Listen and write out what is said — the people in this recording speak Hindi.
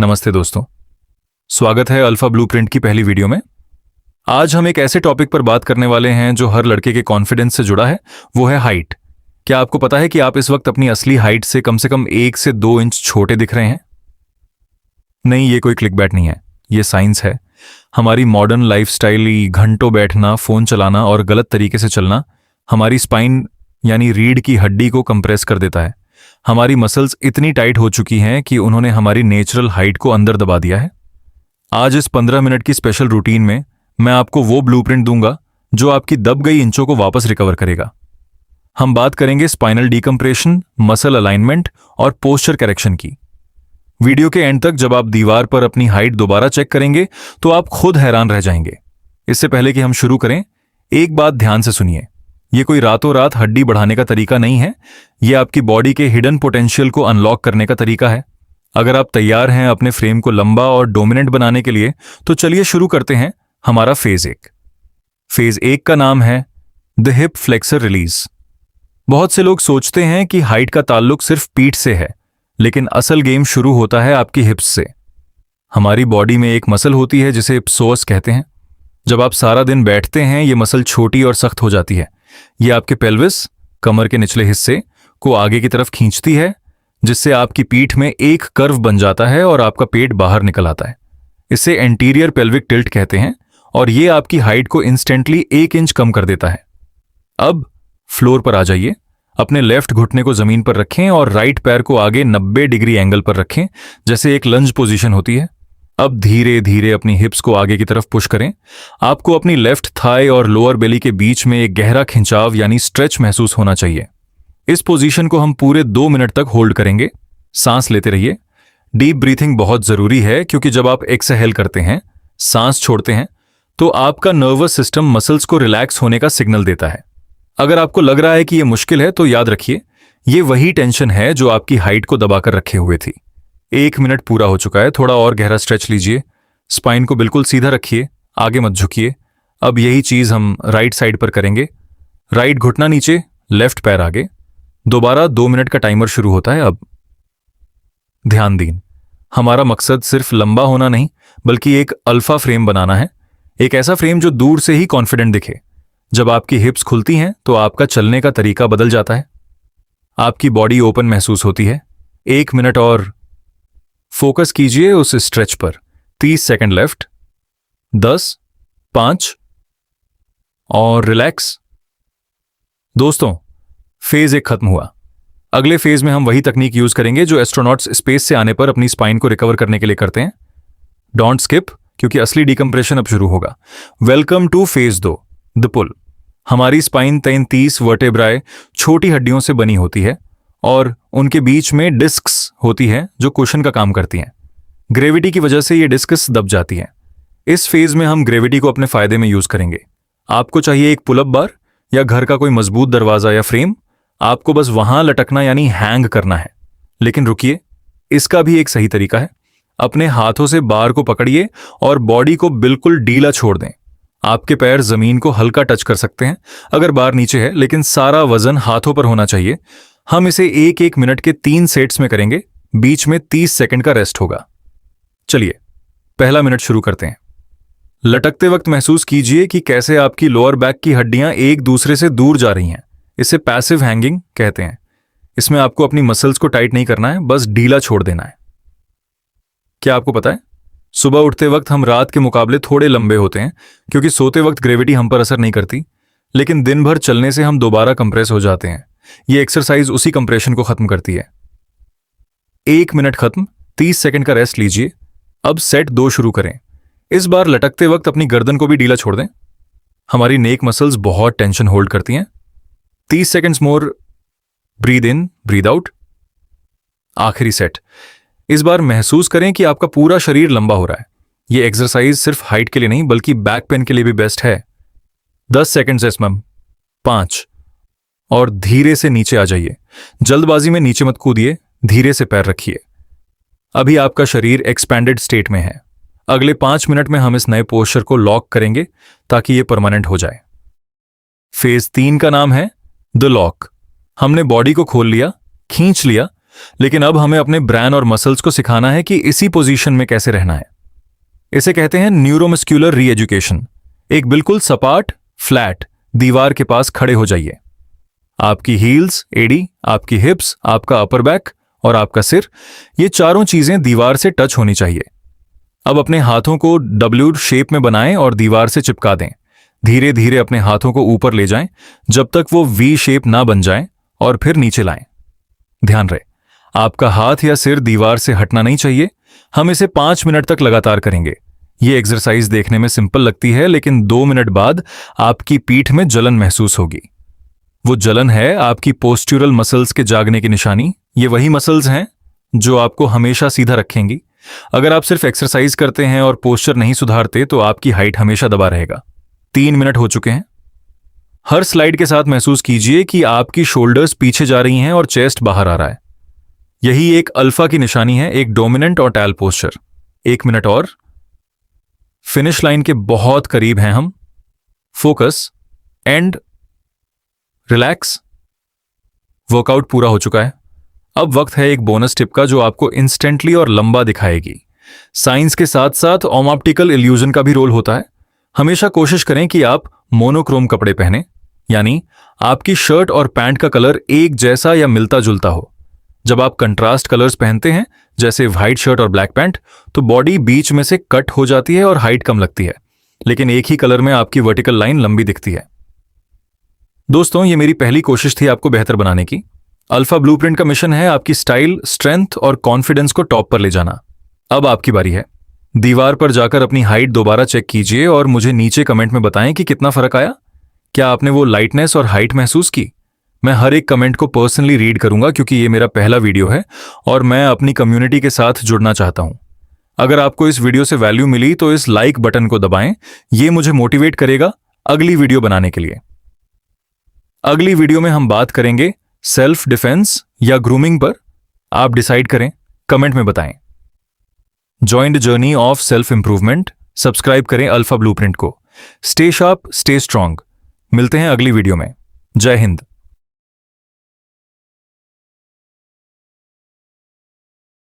नमस्ते दोस्तों, स्वागत है अल्फा ब्लूप्रिंट की पहली वीडियो में। आज हम एक ऐसे टॉपिक पर बात करने वाले हैं जो हर लड़के के कॉन्फिडेंस से जुड़ा है, वो है हाइट। क्या आपको पता है कि आप इस वक्त अपनी असली हाइट से कम 1 से 2 इंच छोटे दिख रहे हैं? नहीं, ये कोई क्लिकबैट नहीं है, ये साइंस है। हमारी मॉडर्न लाइफस्टाइल, घंटों बैठना, फोन चलाना और गलत तरीके से चलना हमारी स्पाइन यानी रीढ़ की हड्डी को कंप्रेस कर देता है। हमारी मसल्स इतनी टाइट हो चुकी हैं कि उन्होंने हमारी नेचुरल हाइट को अंदर दबा दिया है। आज इस 15 मिनट की स्पेशल रूटीन में मैं आपको वो ब्लूप्रिंट दूंगा जो आपकी दब गई इंचों को वापस रिकवर करेगा। हम बात करेंगे स्पाइनल डीकम्प्रेशन, मसल अलाइनमेंट और पोस्चर करेक्शन की। वीडियो के एंड तक जब आप दीवार पर अपनी हाइट दोबारा चेक करेंगे तो आप खुद हैरान रह जाएंगे। इससे पहले कि हम शुरू करें, एक बात ध्यान से सुनिए। ये कोई रातों रात हड्डी बढ़ाने का तरीका नहीं है, ये आपकी बॉडी के हिडन पोटेंशियल को अनलॉक करने का तरीका है। अगर आप तैयार हैं अपने फ्रेम को लंबा और डोमिनेंट बनाने के लिए, तो चलिए शुरू करते हैं हमारा फेज 1। फेज 1 का नाम है द हिप फ्लेक्सर रिलीज। बहुत से लोग सोचते हैं कि हाइट का ताल्लुक सिर्फ पीठ से है, लेकिन असल गेम शुरू होता है आपकी हिप्स से। हमारी बॉडी में एक मसल होती है जिसे प्सोअस कहते हैं। जब आप सारा दिन बैठते हैं, ये मसल छोटी और सख्त हो जाती है। ये आपके पेल्विस, कमर के निचले हिस्से को आगे की तरफ खींचती है, जिससे आपकी पीठ में एक कर्व बन जाता है और आपका पेट बाहर निकल आता है। इसे एंटीरियर पेल्विक टिल्ट कहते हैं और ये आपकी हाइट को इंस्टेंटली 1 इंच कम कर देता है। अब फ्लोर पर आ जाइए, अपने लेफ्ट घुटने को जमीन पर रखें और राइट पैर को आगे 90 डिग्री एंगल पर रखें, जैसे एक लंज पोजीशन होती है। अब धीरे धीरे अपनी हिप्स को आगे की तरफ पुश करें। आपको अपनी लेफ्ट थाई और लोअर बेली के बीच में एक गहरा खिंचाव यानी स्ट्रेच महसूस होना चाहिए। इस पोजीशन को हम पूरे 2 मिनट तक होल्ड करेंगे। सांस लेते रहिए। डीप ब्रीथिंग बहुत जरूरी है, क्योंकि जब आप एक्सहेल करते हैं, सांस छोड़ते हैं, तो आपका नर्वस सिस्टम मसल्स को रिलैक्स होने का सिग्नल देता है। अगर आपको लग रहा है कि यह मुश्किल है, तो याद रखिए, ये वही टेंशन है जो आपकी हाइट को दबाकर रखे हुए थी। 1 मिनट पूरा हो चुका है। थोड़ा और गहरा स्ट्रेच लीजिए। स्पाइन को बिल्कुल सीधा रखिए, आगे मत झुकिए। अब यही चीज हम राइट साइड पर करेंगे। राइट घुटना नीचे, लेफ्ट पैर आगे। दोबारा 2 मिनट का टाइमर शुरू होता है। अब ध्यान दें, हमारा मकसद सिर्फ लंबा होना नहीं, बल्कि एक अल्फा फ्रेम बनाना है। एक ऐसा फ्रेम जो दूर से ही कॉन्फिडेंट दिखे। जब आपकी हिप्स खुलती हैं, तो आपका चलने का तरीका बदल जाता है। आपकी बॉडी ओपन महसूस होती है। 1 मिनट और फोकस कीजिए उस स्ट्रेच पर। 30 सेकंड लेफ्ट। 10, 5 और रिलैक्स। दोस्तों, फेज 1 खत्म हुआ। अगले फेज में हम वही तकनीक यूज करेंगे जो एस्ट्रोनॉट्स स्पेस से आने पर अपनी स्पाइन को रिकवर करने के लिए करते हैं। डोंट स्किप, क्योंकि असली डिकम्प्रेशन अब शुरू होगा। वेलकम टू फेज 2, द पुल। हमारी स्पाइन 33 वर्टेब्राए छोटी हड्डियों से बनी होती है और उनके बीच में डिस्क्स होती हैं जो कुशन का काम करती हैं। ग्रेविटी की वजह से ये डिस्क्स दब जाती हैं। इस फेज में हम ग्रेविटी को अपने फायदे में यूज करेंगे। आपको चाहिए एक पुलअप बार या घर का कोई मजबूत दरवाजा या फ्रेम। आपको बस वहां लटकना यानी हैंग करना है। लेकिन रुकिए, इसका भी एक सही तरीका है। अपने हाथों से बार को पकड़िए और बॉडी को बिल्कुल ढीला छोड़ दें। आपके पैर जमीन को हल्का टच कर सकते हैं अगर बार नीचे है, लेकिन सारा वजन हाथों पर होना चाहिए। हम इसे 1-1 मिनट के 3 सेट्स में करेंगे। बीच में 30 सेकंड का रेस्ट होगा। चलिए, पहला मिनट शुरू करते हैं। लटकते वक्त महसूस कीजिए कि कैसे आपकी लोअर बैक की हड्डियां एक दूसरे से दूर जा रही हैं। इसे पैसिव हैंगिंग कहते हैं। इसमें आपको अपनी मसल्स को टाइट नहीं करना है, बस ढीला छोड़ देना है। क्या आपको पता है, सुबह उठते वक्त हम रात के मुकाबले थोड़े लंबे होते हैं, क्योंकि सोते वक्त ग्रेविटी हम पर असर नहीं करती। लेकिन दिन भर चलने से हम दोबारा कंप्रेस हो जाते हैं। ये एक्सरसाइज उसी कंप्रेशन को खत्म करती है। 1 मिनट खत्म। 30 सेकंड का रेस्ट लीजिए। अब सेट 2 शुरू करें। इस बार लटकते वक्त अपनी गर्दन को भी ढीला छोड़ दें। हमारी नेक मसल्स बहुत टेंशन होल्ड करती हैं। 30 seconds more. Breathe in, breathe out. आखिरी सेट। इस बार महसूस करें कि आपका पूरा शरीर लंबा हो रहा है। यह एक्सरसाइज सिर्फ हाइट के लिए नहीं, बल्कि बैक पेन के लिए भी बेस्ट है। 10 सेकंड्स एसमम। 5 और धीरे से नीचे आ जाइए। जल्दबाजी में नीचे मत कूदिए, धीरे से पैर रखिए। अभी आपका शरीर एक्सपैंडेड स्टेट में है। अगले 5 मिनट में हम इस नए पोस्चर को लॉक करेंगे ताकि यह परमानेंट हो जाए। फेज 3 का नाम है द लॉक। हमने बॉडी को खोल लिया, खींच लिया, लेकिन अब हमें अपने ब्रेन और मसल्स को सिखाना है कि इसी पोजीशन में कैसे रहना है। इसे कहते हैं न्यूरोमस्क्यूलर री एजुकेशन। एक बिल्कुल सपाट फ्लैट दीवार के पास खड़े हो जाइए। आपकी हील्स, एडी, आपकी हिप्स, आपका अपर बैक और आपका सिर, ये चारों चीजें दीवार से टच होनी चाहिए। अब अपने हाथों को डब्ल्यू शेप में बनाएं और दीवार से चिपका दें। धीरे धीरे अपने हाथों को ऊपर ले जाएं जब तक वो वी शेप ना बन जाएं और फिर नीचे लाएं। ध्यान रहे, आपका हाथ या सिर दीवार से हटना नहीं चाहिए। हम इसे 5 मिनट तक लगातार करेंगे। ये एक्सरसाइज देखने में सिंपल लगती है, लेकिन 2 मिनट बाद आपकी पीठ में जलन महसूस होगी। वो जलन है आपकी पोस्ट्यूरल मसल्स के जागने की निशानी। ये वही मसल्स हैं जो आपको हमेशा सीधा रखेंगी। अगर आप सिर्फ एक्सरसाइज करते हैं और पोस्चर नहीं सुधारते तो आपकी हाइट हमेशा दबा रहेगा। 3 मिनट हो चुके हैं। हर स्लाइड के साथ महसूस कीजिए कि आपकी शोल्डर्स पीछे जा रही हैं और चेस्ट बाहर आ रहा है। यही एक अल्फा की निशानी है, एक डोमिनेंट और टैल पोस्चर। 1 मिनट और। फिनिश लाइन के बहुत करीब हैं हम। Focus, and, relax. वर्कआउट पूरा हो चुका है। अब वक्त है एक बोनस टिप का जो आपको इंस्टेंटली और लंबा दिखाएगी। साइंस के साथ साथ ऑप्टिकल इल्यूजन का भी रोल होता है। हमेशा कोशिश करें कि आप मोनोक्रोम कपड़े पहने, यानी आपकी शर्ट और पैंट का कलर एक जैसा या मिलता जुलता हो। जब आप कंट्रास्ट कलर्स पहनते हैं, जैसे व्हाइट शर्ट और ब्लैक पैंट, तो बॉडी बीच में से कट हो जाती है और हाइट कम लगती है, लेकिन एक ही कलर में आपकी वर्टिकल लाइन लंबी दिखती है। दोस्तों, ये मेरी पहली कोशिश थी आपको बेहतर बनाने की। अल्फा ब्लूप्रिंट का मिशन है आपकी स्टाइल, स्ट्रेंथ और कॉन्फिडेंस को टॉप पर ले जाना। अब आपकी बारी है। दीवार पर जाकर अपनी हाइट दोबारा चेक कीजिए और मुझे नीचे कमेंट में बताएं कि कितना फर्क आया। क्या आपने वो लाइटनेस और हाइट महसूस की? मैं हर एक कमेंट को पर्सनली रीड करूंगा, क्योंकि ये मेरा पहला वीडियो है और मैं अपनी कम्युनिटी के साथ जुड़ना चाहता हूं। अगर आपको इस वीडियो से वैल्यू मिली तो इस लाइक बटन को दबाएं। ये मुझे मोटिवेट करेगा अगली वीडियो बनाने के लिए। अगली वीडियो में हम बात करेंगे सेल्फ डिफेंस या ग्रूमिंग पर। आप डिसाइड करें, कमेंट में बताएं। Join the journey of self improvement. Subscribe करें अल्फा ब्लूप्रिंट को। Stay sharp, stay strong. मिलते हैं अगली वीडियो में। जय हिंद।